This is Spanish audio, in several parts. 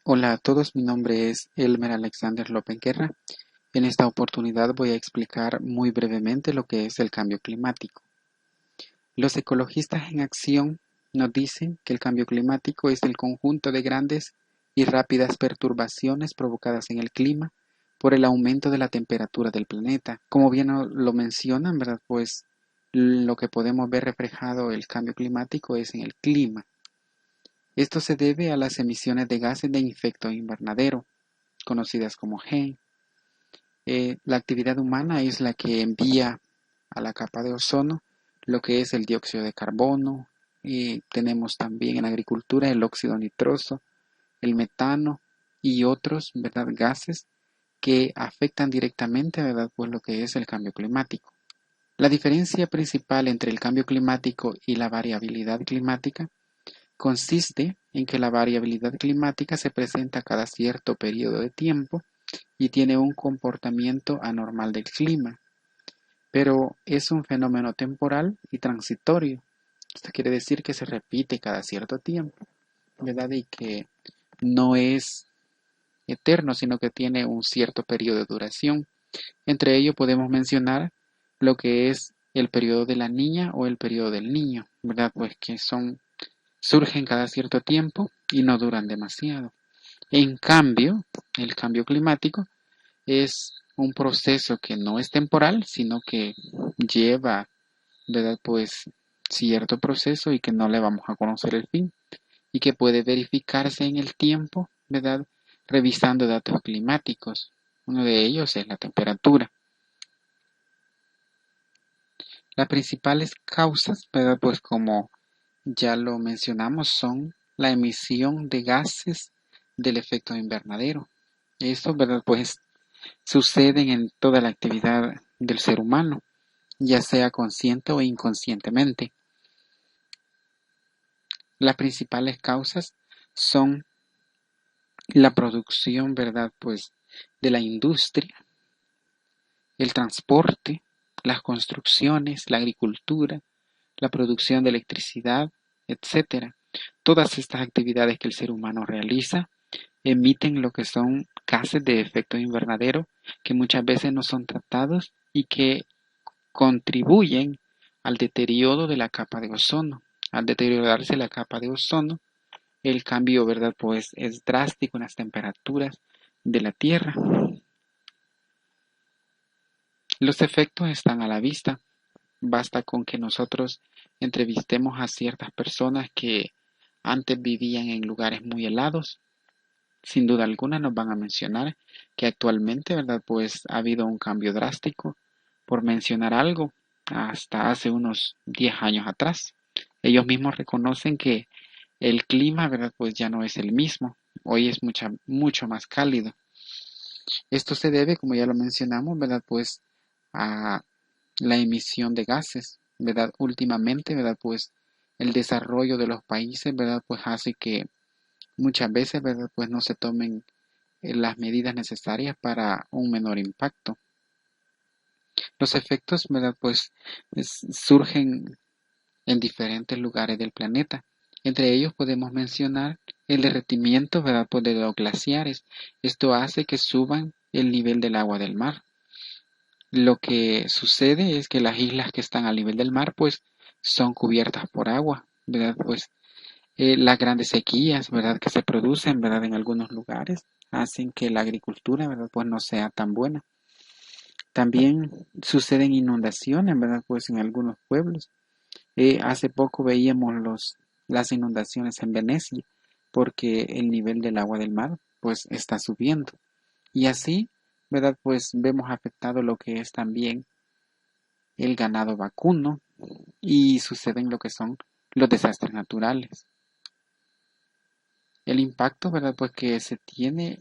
Hola a todos, mi nombre es Elmer Alexander López Guerra. En esta oportunidad voy a explicar muy brevemente lo que es el cambio climático. Los ecologistas en acción nos dicen que el cambio climático es el conjunto de grandes y rápidas perturbaciones provocadas en el clima por el aumento de la temperatura del planeta. Como bien lo mencionan, ¿verdad? Pues lo que podemos ver reflejado el cambio climático es en el clima. Esto se debe a las emisiones de gases de efecto invernadero, conocidas como GEN. La actividad humana es la que envía a la capa de ozono lo que es el dióxido de carbono, y tenemos también en agricultura el óxido nitroso, el metano y otros, ¿verdad?, gases que afectan directamente, ¿verdad?, pues lo que es el cambio climático. La diferencia principal entre el cambio climático y la variabilidad climática consiste en que la variabilidad climática se presenta cada cierto periodo de tiempo y tiene un comportamiento anormal del clima, pero es un fenómeno temporal y transitorio. Esto quiere decir que se repite cada cierto tiempo, ¿verdad? Y que no es eterno, sino que tiene un cierto periodo de duración. Entre ellos podemos mencionar lo que es el periodo de la niña o el periodo del niño, ¿verdad? Pues que surgen cada cierto tiempo y no duran demasiado. En cambio, el cambio climático es un proceso que no es temporal, sino que lleva, ¿verdad?, pues cierto proceso y que no le vamos a conocer el fin y que puede verificarse en el tiempo, ¿verdad?, revisando datos climáticos. Uno de ellos es la temperatura. Las principales causas, ¿verdad?, pues como ya lo mencionamos, son la emisión de gases del efecto invernadero. Esto, ¿verdad?, pues suceden en toda la actividad del ser humano, ya sea consciente o inconscientemente. Las principales causas son la producción, ¿verdad?, pues de la industria, el transporte, las construcciones, la agricultura, la producción de electricidad, etcétera. Todas estas actividades que el ser humano realiza emiten lo que son gases de efecto invernadero que muchas veces no son tratados y que contribuyen al deterioro de la capa de ozono. Al deteriorarse la capa de ozono, el cambio, ¿verdad?, pues es drástico en las temperaturas de la Tierra. Los efectos están a la vista. Basta con que nosotros entrevistemos a ciertas personas que antes vivían en lugares muy helados. Sin duda alguna nos van a mencionar que actualmente, ¿verdad?, pues ha habido un cambio drástico. Por mencionar algo, hasta hace unos 10 años atrás, ellos mismos reconocen que el clima, ¿verdad?, pues ya no es el mismo. Hoy es mucho más cálido. Esto se debe, como ya lo mencionamos, ¿verdad?, pues a la emisión de gases, ¿verdad? Últimamente, ¿verdad?, pues el desarrollo de los países, ¿verdad?, pues hace que muchas veces, ¿verdad?, pues no se tomen las medidas necesarias para un menor impacto. Los efectos, ¿verdad?, pues surgen en diferentes lugares del planeta. Entre ellos podemos mencionar el derretimiento, ¿verdad?, pues de los glaciares. Esto hace que suban el nivel del agua del mar. Lo que sucede es que las islas que están al nivel del mar, pues son cubiertas por agua, ¿verdad? Pues las grandes sequías, ¿verdad?, que se producen, ¿verdad?, en algunos lugares, hacen que la agricultura, ¿verdad?, pues no sea tan buena. También suceden inundaciones, ¿verdad?, pues en algunos pueblos. Hace poco veíamos las inundaciones en Venecia, porque el nivel del agua del mar, pues está subiendo. Y así, ¿verdad?, pues vemos afectado lo que es también el ganado vacuno y suceden lo que son los desastres naturales. El impacto, ¿verdad?, pues que se tiene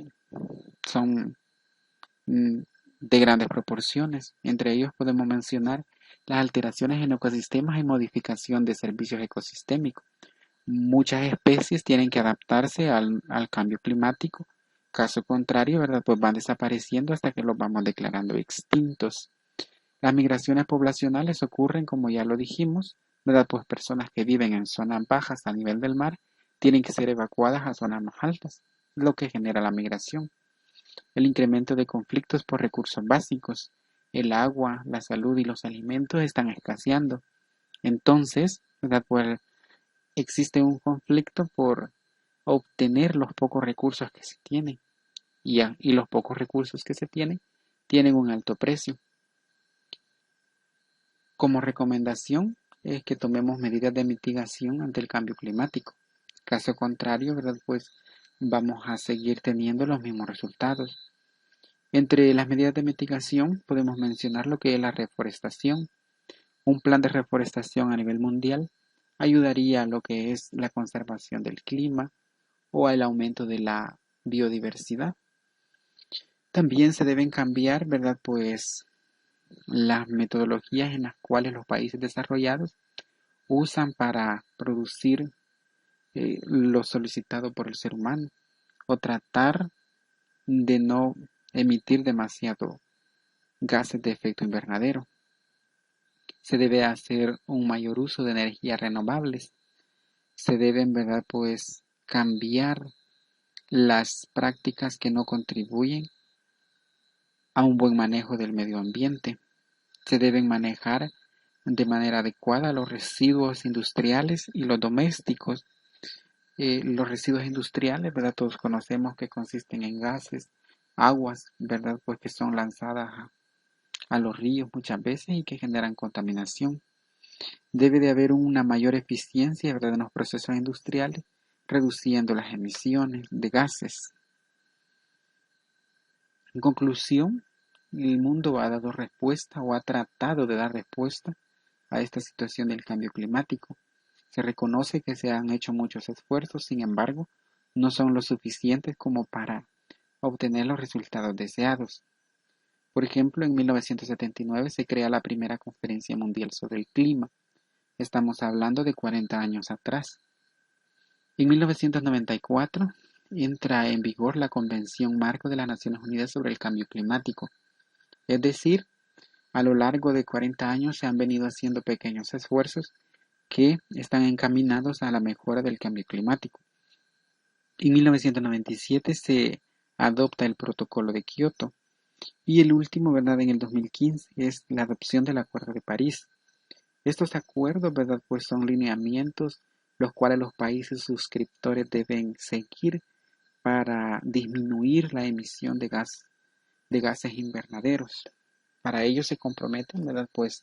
son de grandes proporciones. Entre ellos podemos mencionar las alteraciones en ecosistemas y modificación de servicios ecosistémicos. Muchas especies tienen que adaptarse al cambio climático. Caso contrario, ¿verdad?, pues van desapareciendo hasta que los vamos declarando extintos. Las migraciones poblacionales ocurren, como ya lo dijimos, ¿verdad?, pues personas que viven en zonas bajas a nivel del mar tienen que ser evacuadas a zonas más altas. lo que genera la migración. El incremento de conflictos por recursos básicos, el agua, la salud y los alimentos están escaseando. Entonces, ¿verdad? Pues existe un conflicto por obtener los pocos recursos que se tienen y los pocos recursos que se tienen un alto precio. Como recomendación es que tomemos medidas de mitigación ante el cambio climático. Caso contrario, ¿verdad? Pues vamos a seguir teniendo los mismos resultados. Entre las medidas de mitigación podemos mencionar lo que es la reforestación. Un plan de reforestación a nivel mundial ayudaría a lo que es la conservación del clima o al aumento de la biodiversidad. También se deben cambiar, ¿verdad? Pues las metodologías en las cuales los países desarrollados usan para producir lo solicitado por el ser humano o tratar de no emitir demasiado gases de efecto invernadero. Se debe hacer un mayor uso de energías renovables. Se deben, ¿verdad? Pues cambiar las prácticas que no contribuyen a un buen manejo del medio ambiente. Se deben manejar de manera adecuada los residuos industriales y los domésticos. Los residuos industriales, ¿verdad? Todos conocemos que consisten en gases, aguas, ¿verdad? Pues que son lanzadas a los ríos muchas veces y que generan contaminación. Debe de haber una mayor eficiencia, ¿verdad? En los procesos industriales, reduciendo las emisiones de gases. En conclusión, el mundo ha dado respuesta o ha tratado de dar respuesta a esta situación del cambio climático. Se reconoce que se han hecho muchos esfuerzos, sin embargo, no son lo suficientes como para obtener los resultados deseados. Por ejemplo, en 1979 se crea la primera Conferencia Mundial sobre el Clima. Estamos hablando de 40 años atrás. En 1994 entra en vigor la Convención Marco de las Naciones Unidas sobre el Cambio Climático. Es decir, a lo largo de 40 años se han venido haciendo pequeños esfuerzos que están encaminados a la mejora del cambio climático. En 1997 se adopta el Protocolo de Kioto y el último, ¿verdad? En el 2015 es la adopción del Acuerdo de París. Estos acuerdos, ¿verdad? Pues son lineamientos los cuales los países suscriptores deben seguir para disminuir la emisión de gases invernaderos. Para ello se comprometen, ¿verdad? Pues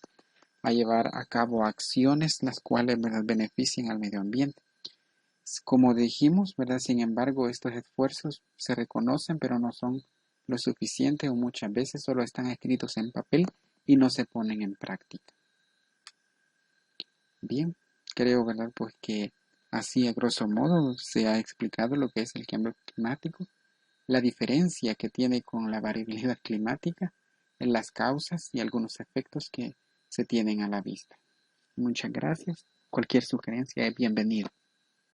a llevar a cabo acciones las cuales, ¿verdad? Beneficien al medio ambiente. Como dijimos, ¿verdad? Sin embargo, estos esfuerzos se reconocen, pero no son lo suficiente o muchas veces solo están escritos en papel y no se ponen en práctica. Bien, creo, ¿verdad? Pues que así a grosso modo se ha explicado lo que es el cambio climático, la diferencia que tiene con la variabilidad climática, en las causas y algunos efectos que se tienen a la vista. Muchas gracias. Cualquier sugerencia es bienvenida.